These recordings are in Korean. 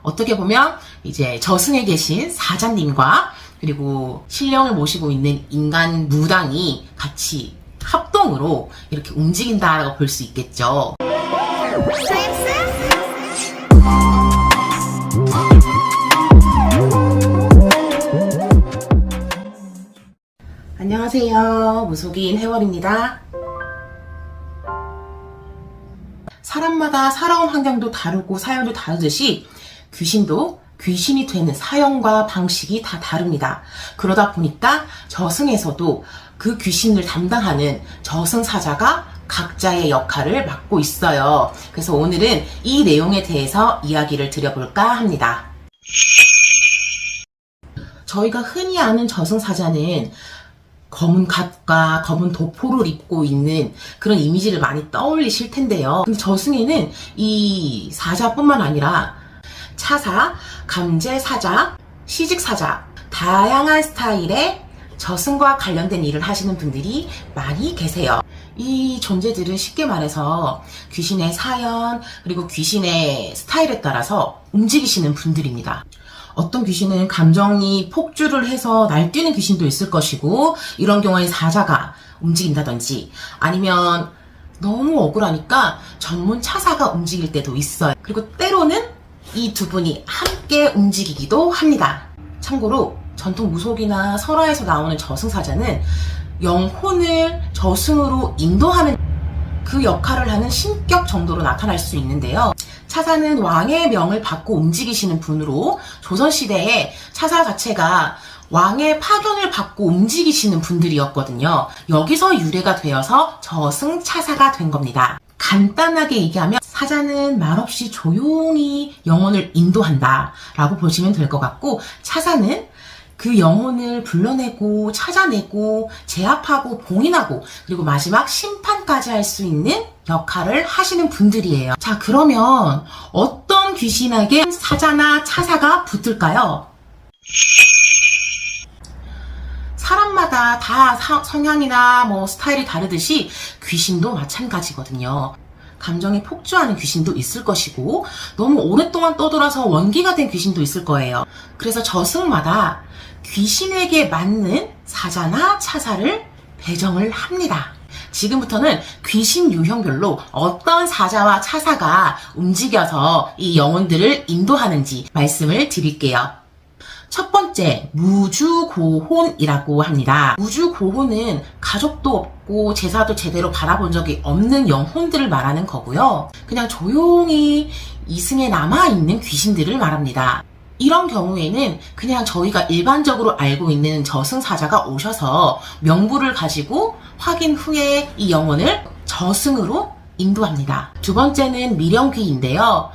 어떻게 보면 이제 저승에 계신 사자님과 그리고 신령을 모시고 있는 인간 무당이 같이 합동으로 이렇게 움직인다라고 볼 수 있겠죠. 안녕하세요. 무속인 혜월입니다. 사람마다 살아온 환경도 다르고 사연도 다르듯이 귀신도 귀신이 되는 사연과 방식이 다 다릅니다. 그러다 보니까 저승에서도 그 귀신을 담당하는 저승사자가 각자의 역할을 맡고 있어요. 그래서 오늘은 이 내용에 대해서 이야기를 드려볼까 합니다. 저희가 흔히 아는 저승사자는 검은 갓과 검은 도포를 입고 있는 그런 이미지를 많이 떠올리실 텐데요. 근데 저승에는 이 사자뿐만 아니라 차사, 감제사자, 시직사자, 다양한 스타일의 저승과 관련된 일을 하시는 분들이 많이 계세요. 이 존재들은 쉽게 말해서 귀신의 사연, 그리고 귀신의 스타일에 따라서 움직이시는 분들입니다. 어떤 귀신은 감정이 폭주를 해서 날뛰는 귀신도 있을 것이고, 이런 경우에 사자가 움직인다든지, 아니면 너무 억울하니까 전문 차사가 움직일 때도 있어요. 그리고 때로는 이 두 분이 함께 움직이기도 합니다. 참고로 전통 무속이나 설화에서 나오는 저승사자는 영혼을 저승으로 인도하는 그 역할을 하는 신격 정도로 나타날 수 있는데요. 차사는 왕의 명을 받고 움직이시는 분으로 조선시대에 차사 자체가 왕의 파견을 받고 움직이시는 분들이었거든요. 여기서 유래가 되어서 저승차사가 된 겁니다. 간단하게 얘기하면 사자는 말없이 조용히 영혼을 인도한다 라고 보시면 될 것 같고, 차사는 그 영혼을 불러내고 찾아내고 제압하고 봉인하고 그리고 마지막 심판까지 할 수 있는 역할을 하시는 분들이에요. 자, 그러면 어떤 귀신에게 사자나 차사가 붙을까요? 사람마다 다 성향이나 스타일이 다르듯이 귀신도 마찬가지거든요. 감정이 폭주하는 귀신도 있을 것이고, 너무 오랫동안 떠돌아서 원기가 된 귀신도 있을 거예요. 그래서 저승마다 귀신에게 맞는 사자나 차사를 배정을 합니다. 지금부터는 귀신 유형별로 어떤 사자와 차사가 움직여서 이 영혼들을 인도하는지 말씀을 드릴게요. 첫 번째, 무주고혼이라고 합니다. 무주고혼은 가족도 없고 제사도 제대로 바라본 적이 없는 영혼들을 말하는 거고요. 그냥 조용히 이승에 남아있는 귀신들을 말합니다. 이런 경우에는 그냥 저희가 일반적으로 알고 있는 저승사자가 오셔서 명부를 가지고 확인 후에 이 영혼을 저승으로 인도합니다. 두 번째는 미련귀인데요.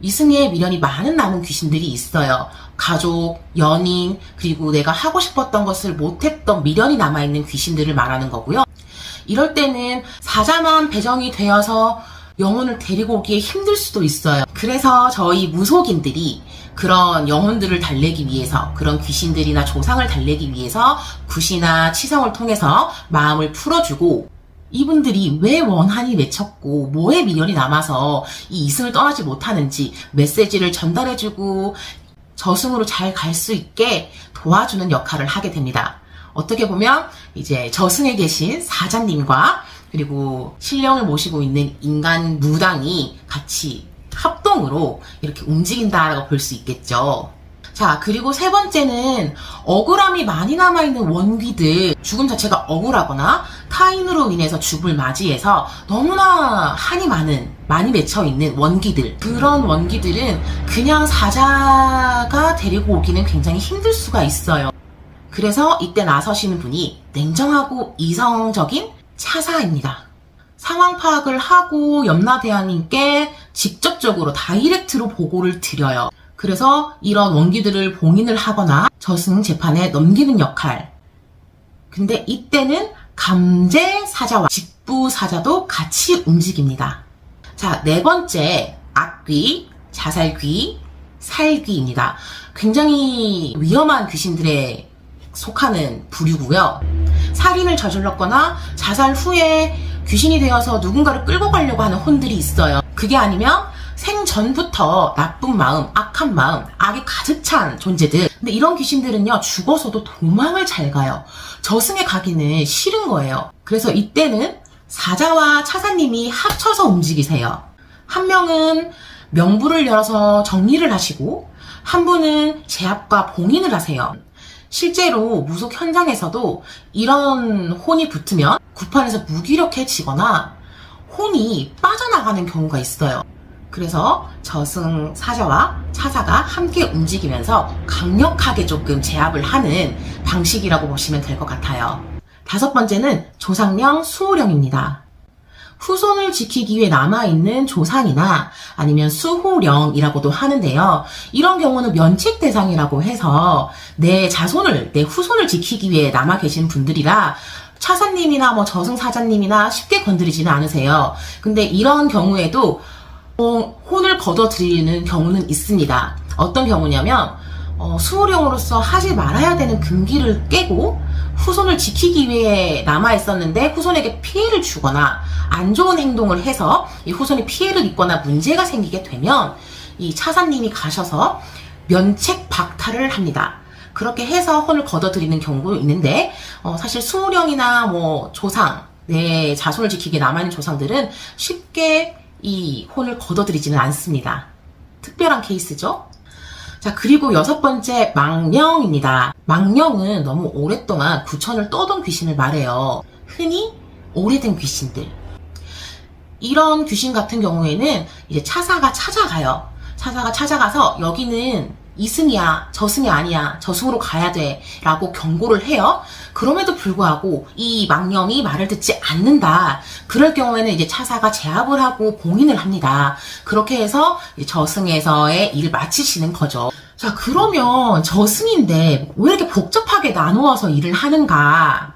이승에 미련이 많은 남은 귀신들이 있어요. 가족, 연인, 그리고 내가 하고 싶었던 것을 못했던 미련이 남아있는 귀신들을 말하는 거고요. 이럴 때는 사자만 배정이 되어서 영혼을 데리고 오기에 힘들 수도 있어요. 그래서 저희 무속인들이 그런 영혼들을 달래기 위해서, 그런 귀신들이나 조상을 달래기 위해서 굿이나 치성을 통해서 마음을 풀어주고, 이분들이 왜 원한이 맺혔고 뭐에 미련이 남아서 이 이승을 떠나지 못하는지 메시지를 전달해주고 저승으로 잘 갈 수 있게 도와주는 역할을 하게 됩니다. 어떻게 보면 이제 저승에 계신 사자님과 그리고 신령을 모시고 있는 인간 무당이 같이 합동으로 이렇게 움직인다라고 볼 수 있겠죠. 자, 그리고 세 번째는 억울함이 많이 남아있는 원귀들, 죽음 자체가 억울하거나 타인으로 인해서 죽음을 맞이해서 너무나 한이 많이 맺혀있는 원귀들, 그런 원귀들은 그냥 사자가 데리고 오기는 굉장히 힘들 수가 있어요. 그래서 이때 나서시는 분이 냉정하고 이성적인 차사입니다. 상황 파악을 하고 염라대왕님께 직접적으로 다이렉트로 보고를 드려요. 그래서 이런 원귀들을 봉인을 하거나 저승 재판에 넘기는 역할. 근데 이때는 감제사자와 직부사자도 같이 움직입니다. 자, 네 번째, 악귀, 자살귀, 살귀입니다. 굉장히 위험한 귀신들에 속하는 부류고요. 살인을 저질렀거나 자살 후에 귀신이 되어서 누군가를 끌고 가려고 하는 혼들이 있어요. 그게 아니면 생전부터 나쁜 마음, 악한 마음, 악이 가득 찬 존재들. 근데 이런 귀신들은요, 죽어서도 도망을 잘 가요. 저승에 가기는 싫은 거예요. 그래서 이때는 사자와 차사님이 합쳐서 움직이세요. 한 명은 명부를 열어서 정리를 하시고, 한 분은 제압과 봉인을 하세요. 실제로 무속 현장에서도 이런 혼이 붙으면 구판에서 무기력해지거나 혼이 빠져나가는 경우가 있어요. 그래서 저승 사자와 차사가 함께 움직이면서 강력하게 조금 제압을 하는 방식이라고 보시면 될 것 같아요. 5번째는 조상령, 수호령입니다. 후손을 지키기 위해 남아있는 조상이나 아니면 수호령이라고도 하는데요. 이런 경우는 면책 대상이라고 해서 내 자손을, 내 후손을 지키기 위해 남아 계신 분들이라 차사님이나 뭐 저승사자님이나 쉽게 건드리지는 않으세요. 근데 이런 경우에도 혼을 걷어들이는 경우는 있습니다. 어떤 경우냐면 수호령으로서 하지 말아야 되는 금기를 깨고 후손을 지키기 위해 남아있었는데 후손에게 피해를 주거나 안 좋은 행동을 해서 이 후손이 피해를 입거나 문제가 생기게 되면 이 차사님이 가셔서 면책 박탈을 합니다. 그렇게 해서 혼을 걷어들이는 경우도 있는데 사실 수호령이나 뭐 조상, 내 자손을 지키기 남아있는 조상들은 쉽게 이 혼을 걷어들이지는 않습니다. 특별한 케이스죠. 자, 그리고 6번째 망령입니다. 망령은 너무 오랫동안 구천을 떠돈 귀신을 말해요. 흔히 오래된 귀신들. 이런 귀신 같은 경우에는 이제 차사가 찾아가요. 차사가 찾아가서 여기는 이승이야, 저승이 아니야, 저승으로 가야 돼 라고 경고를 해요. 그럼에도 불구하고 이 망령이 말을 듣지 않는다. 그럴 경우에는 이제 차사가 제압을 하고 봉인을 합니다. 그렇게 해서 저승에서의 일을 마치시는 거죠. 자, 그러면 저승인데 왜 이렇게 복잡하게 나누어서 일을 하는가?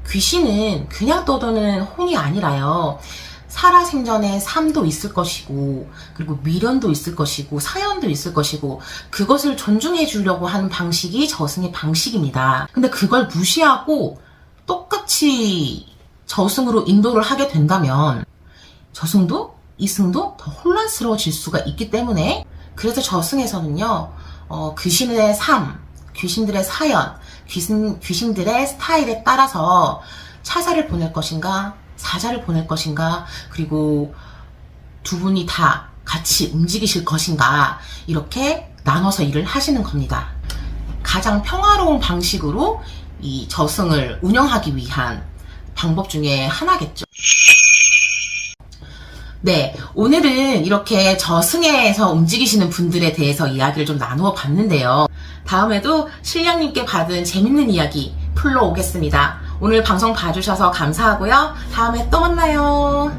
귀신은 그냥 떠도는 혼이 아니라요. 살아생전에 삶도 있을 것이고, 그리고 미련도 있을 것이고, 사연도 있을 것이고, 그것을 존중해 주려고 하는 방식이 저승의 방식입니다. 근데 그걸 무시하고 똑같이 저승으로 인도를 하게 된다면 저승도 이승도 더 혼란스러워질 수가 있기 때문에, 그래서 저승에서는요, 귀신의 삶, 귀신들의 사연, 귀신들의 스타일에 따라서 차사를 보낼 것인가, 사자를 보낼 것인가, 그리고 두 분이 다 같이 움직이실 것인가, 이렇게 나눠서 일을 하시는 겁니다. 가장 평화로운 방식으로 이 저승을 운영하기 위한 방법 중에 하나겠죠. 네, 오늘은 이렇게 저승에서 움직이시는 분들에 대해서 이야기를 좀 나누어 봤는데요. 다음에도 신령님께 받은 재밌는 이야기 풀러 오겠습니다. 오늘 방송 봐주셔서 감사하고요. 다음에 또 만나요.